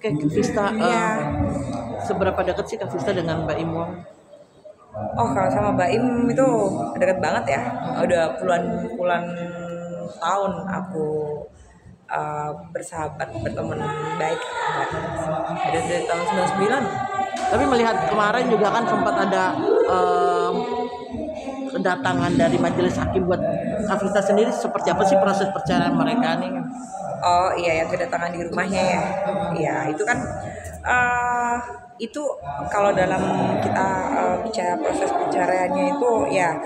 Oke, Kak Vista, Iya. seberapa dekat sih Kak Vista dengan Mbak Im Wong? Oh, kalau sama Baim itu deket banget ya. Udah puluhan-puluhan tahun aku bersahabat, berteman baik. Dari tahun 99. Tapi melihat kemarin juga kan sempat ada kedatangan dari majelis hakim buat Kak Vista sendiri, seperti apa sih proses perceraian mereka nih? Oh iya, yang kedatangan di rumahnya ya. Iya, itu kan eh itu kalau dalam kita bicara proses perceraiannya itu ya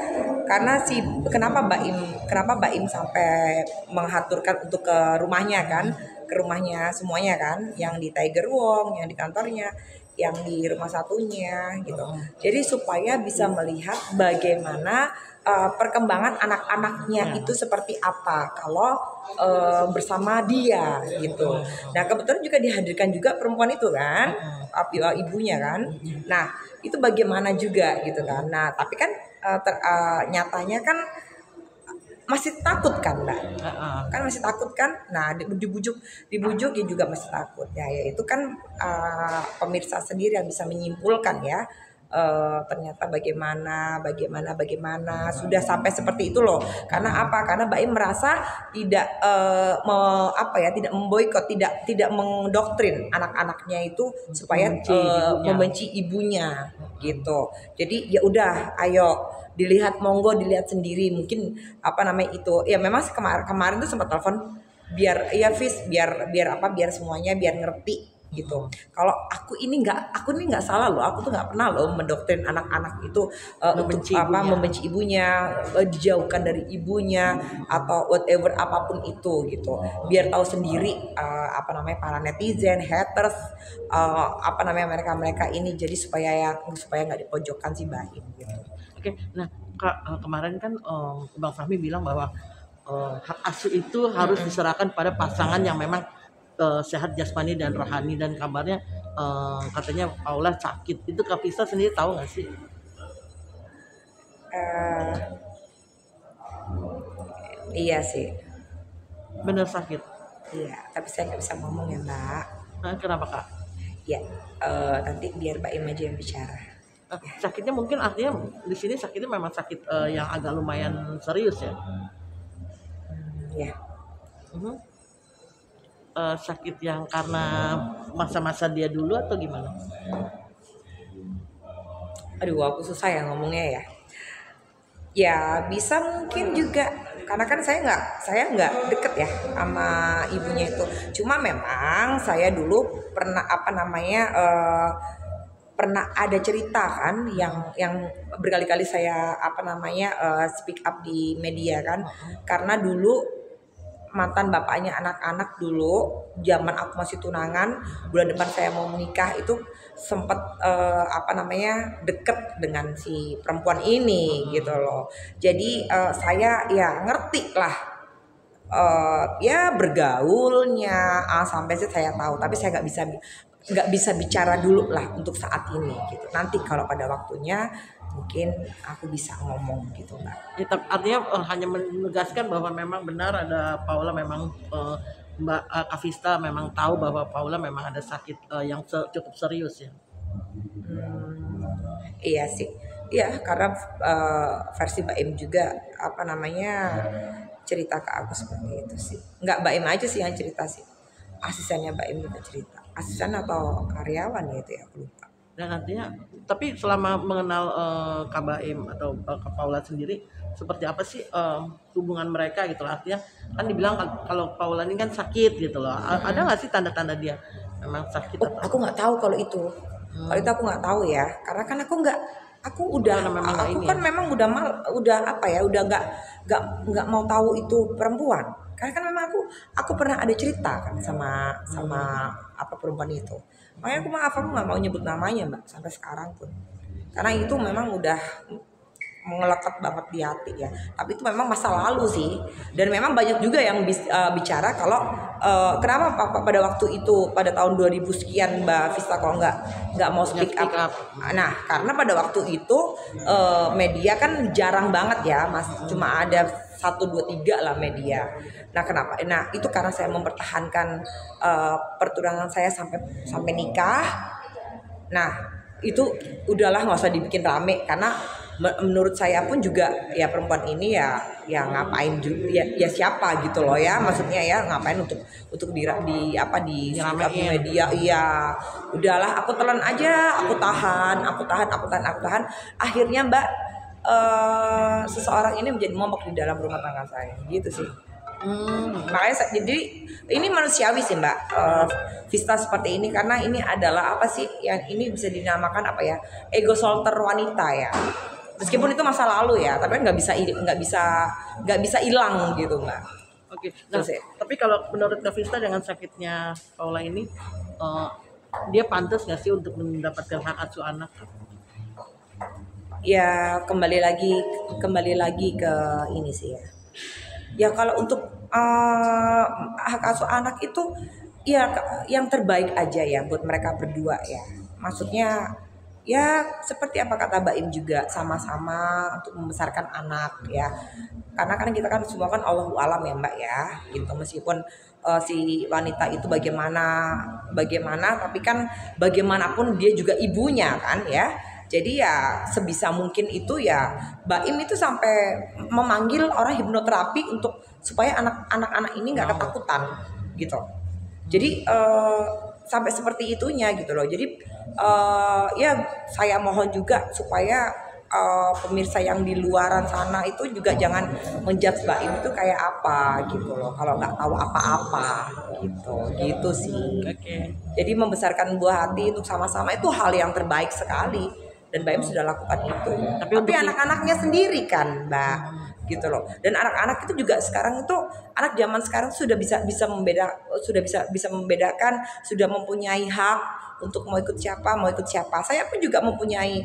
karena kenapa Mbak Im sampai mengaturkan untuk ke rumahnya kan, ke rumahnya semuanya kan, yang di Tiger Wong, yang di kantornya, yang di rumah satunya gitu. Jadi supaya bisa melihat bagaimana perkembangan anak-anaknya itu seperti apa kalau bersama dia gitu. Nah kebetulan juga dihadirkan juga perempuan itu kan, ibunya kan. Nah itu bagaimana juga gitu kan. Nah tapi kan nyatanya kan masih takut kan mbak, kan masih takut kan. Nah dibujuk dia juga masih takut ya, itu kan pemirsa sendiri yang bisa menyimpulkan ya. Ternyata bagaimana sudah sampai seperti itu loh. Karena apa? Karena Mbak Im merasa tidak tidak memboikot, tidak mendoktrin anak-anaknya itu supaya membenci ibunya gitu. Jadi ya udah, ayo dilihat, monggo dilihat sendiri. Mungkin itu ya memang kemarin tuh sempat telepon biar ya biar semuanya biar ngerti gitu. Kalau aku ini nggak salah loh, aku tuh nggak pernah loh mendoktrin anak-anak itu membenci ibunya, dijauhkan dari ibunya atau whatever apapun itu gitu. Biar tahu sendiri para netizen, haters, mereka ini, jadi supaya nggak dipojokkan si Baim gitu. Oke, nah Kak, kemarin kan Bang Fahmi bilang bahwa hak asuh itu harus diserahkan pada pasangan yang memang sehat jasmani dan rohani, dan kabarnya katanya Paula sakit. Itu Kak Vista sendiri tahu nggak sih? Iya sih. Bener sakit? Iya, tapi saya nggak bisa ngomong ya mbak. Nah, kenapa Kak? Ya, nanti biar Mbak Im aja yang bicara. Sakitnya mungkin artinya di sini sakitnya memang sakit yang agak lumayan serius ya? Ya. Sakit yang karena masa-masa dia dulu atau gimana? Aduh, aku susah ya ngomongnya ya. Ya bisa mungkin juga karena kan saya nggak deket ya sama ibunya itu. Cuma memang saya dulu pernah pernah ada cerita kan yang berkali-kali saya speak up di media kan, karena dulu mantan bapaknya anak-anak dulu zaman aku masih tunangan, bulan depan saya mau menikah, itu sempat deket dengan si perempuan ini gitu loh. Jadi saya ya ngerti lah ya bergaulnya sampai sih saya tahu, tapi saya nggak bisa bicara dulu lah untuk saat ini gitu. Nanti kalau pada waktunya mungkin aku bisa ngomong gitu mbak. Ya, artinya hanya menegaskan bahwa memang benar ada Paula, memang Mbak Kak Vista memang tahu bahwa Paula memang ada sakit yang cukup serius ya. Iya sih, iya karena versi Mbak Im juga cerita ke aku seperti itu sih. Nggak Mbak Im aja sih yang cerita sih, asistennya Mbak Im juga cerita, asisten atau karyawan gitu ya aku lupa. Dan nantinya, tapi selama mengenal Kak Baim atau Kak Paula sendiri, seperti apa sih hubungan mereka gitu loh? Artinya kan dibilang kalau Paula ini kan sakit gitu loh. Ada nggak sih tanda-tanda dia memang sakit? Aku nggak tahu kalau itu. Kalau itu aku nggak tahu ya, karena kan aku kan memang udah nggak mau tahu itu perempuan. Karena kan memang aku pernah ada cerita kan sama perempuan itu. Makanya aku nggak mau nyebut namanya mbak sampai sekarang pun. Karena itu memang udah melekat banget di hati ya. Tapi itu memang masa lalu sih. Dan memang banyak juga yang bicara kalau kenapa pada waktu itu pada tahun 2000 sekian Mbak Vista kalau nggak mau speak up. Nah karena pada waktu itu media kan jarang banget ya mas, cuma ada satu dua tiga lah media. Nah kenapa? Nah itu karena saya mempertahankan pertunangan saya sampai sampai nikah. Nah itu udahlah nggak usah dibikin rame karena menurut saya pun juga ya perempuan ini ya ngapain juga ya siapa gitu loh ya, maksudnya ya ngapain untuk di apa di Diramein. media. Iya udahlah aku telan aja, aku tahan. Akhirnya Mbak seseorang ini menjadi momok di dalam rumah tangga saya gitu sih. Makanya jadi ini manusiawi sih Mbak, Vista seperti ini karena ini adalah apa sih yang ini bisa dinamakan apa ya, ego solter wanita ya, meskipun itu masa lalu ya, tapi kan nggak bisa hilang gitu Mbak. Oke. Nah, Terus ya. tapi kalau menurut Kak Vista dengan sakitnya Paula ini, eh, dia pantas nggak sih untuk mendapatkan hak asuh anak? Ya kembali lagi ke ini sih ya. Ya kalau untuk hak asuh anak itu ya yang terbaik aja ya buat mereka berdua ya. Maksudnya ya seperti apa kata Mbak Im juga, sama-sama untuk membesarkan anak ya. Karena kan kita kan semua kan Allahu alam ya Mbak ya. Gitu meskipun si wanita itu bagaimana tapi kan bagaimanapun dia juga ibunya kan ya. Jadi ya sebisa mungkin itu ya Mbak Im itu sampai memanggil orang hipnoterapi untuk supaya anak-anak ini nggak ketakutan gitu. Jadi sampai seperti itunya gitu loh. Jadi ya saya mohon juga supaya pemirsa yang di luaran sana itu juga jangan menjudge Mbak Im itu kayak apa gitu loh. Kalau nggak tahu apa-apa gitu sih. Oke. Jadi membesarkan buah hati untuk sama-sama itu hal yang terbaik sekali dan Mbak Im sudah lakukan itu. Tapi anak-anaknya sendiri kan, Mbak, gitu loh. Dan anak-anak itu juga sekarang itu anak zaman sekarang sudah bisa membedakan, sudah mempunyai hak untuk mau ikut siapa. Saya pun juga mempunyai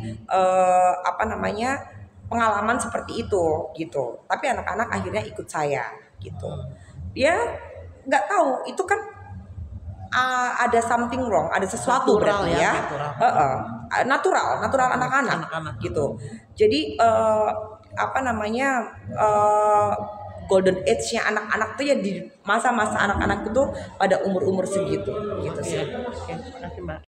pengalaman seperti itu gitu. Tapi anak-anak akhirnya ikut saya gitu. Dia nggak tahu itu kan ada something wrong, ada sesuatu Natural berarti ya, natural anak-anak gitu. Jadi golden age-nya anak-anak tuh ya di masa-masa anak-anak itu pada umur-umur segitu gitu sih. Oke, terima kasih Mbak.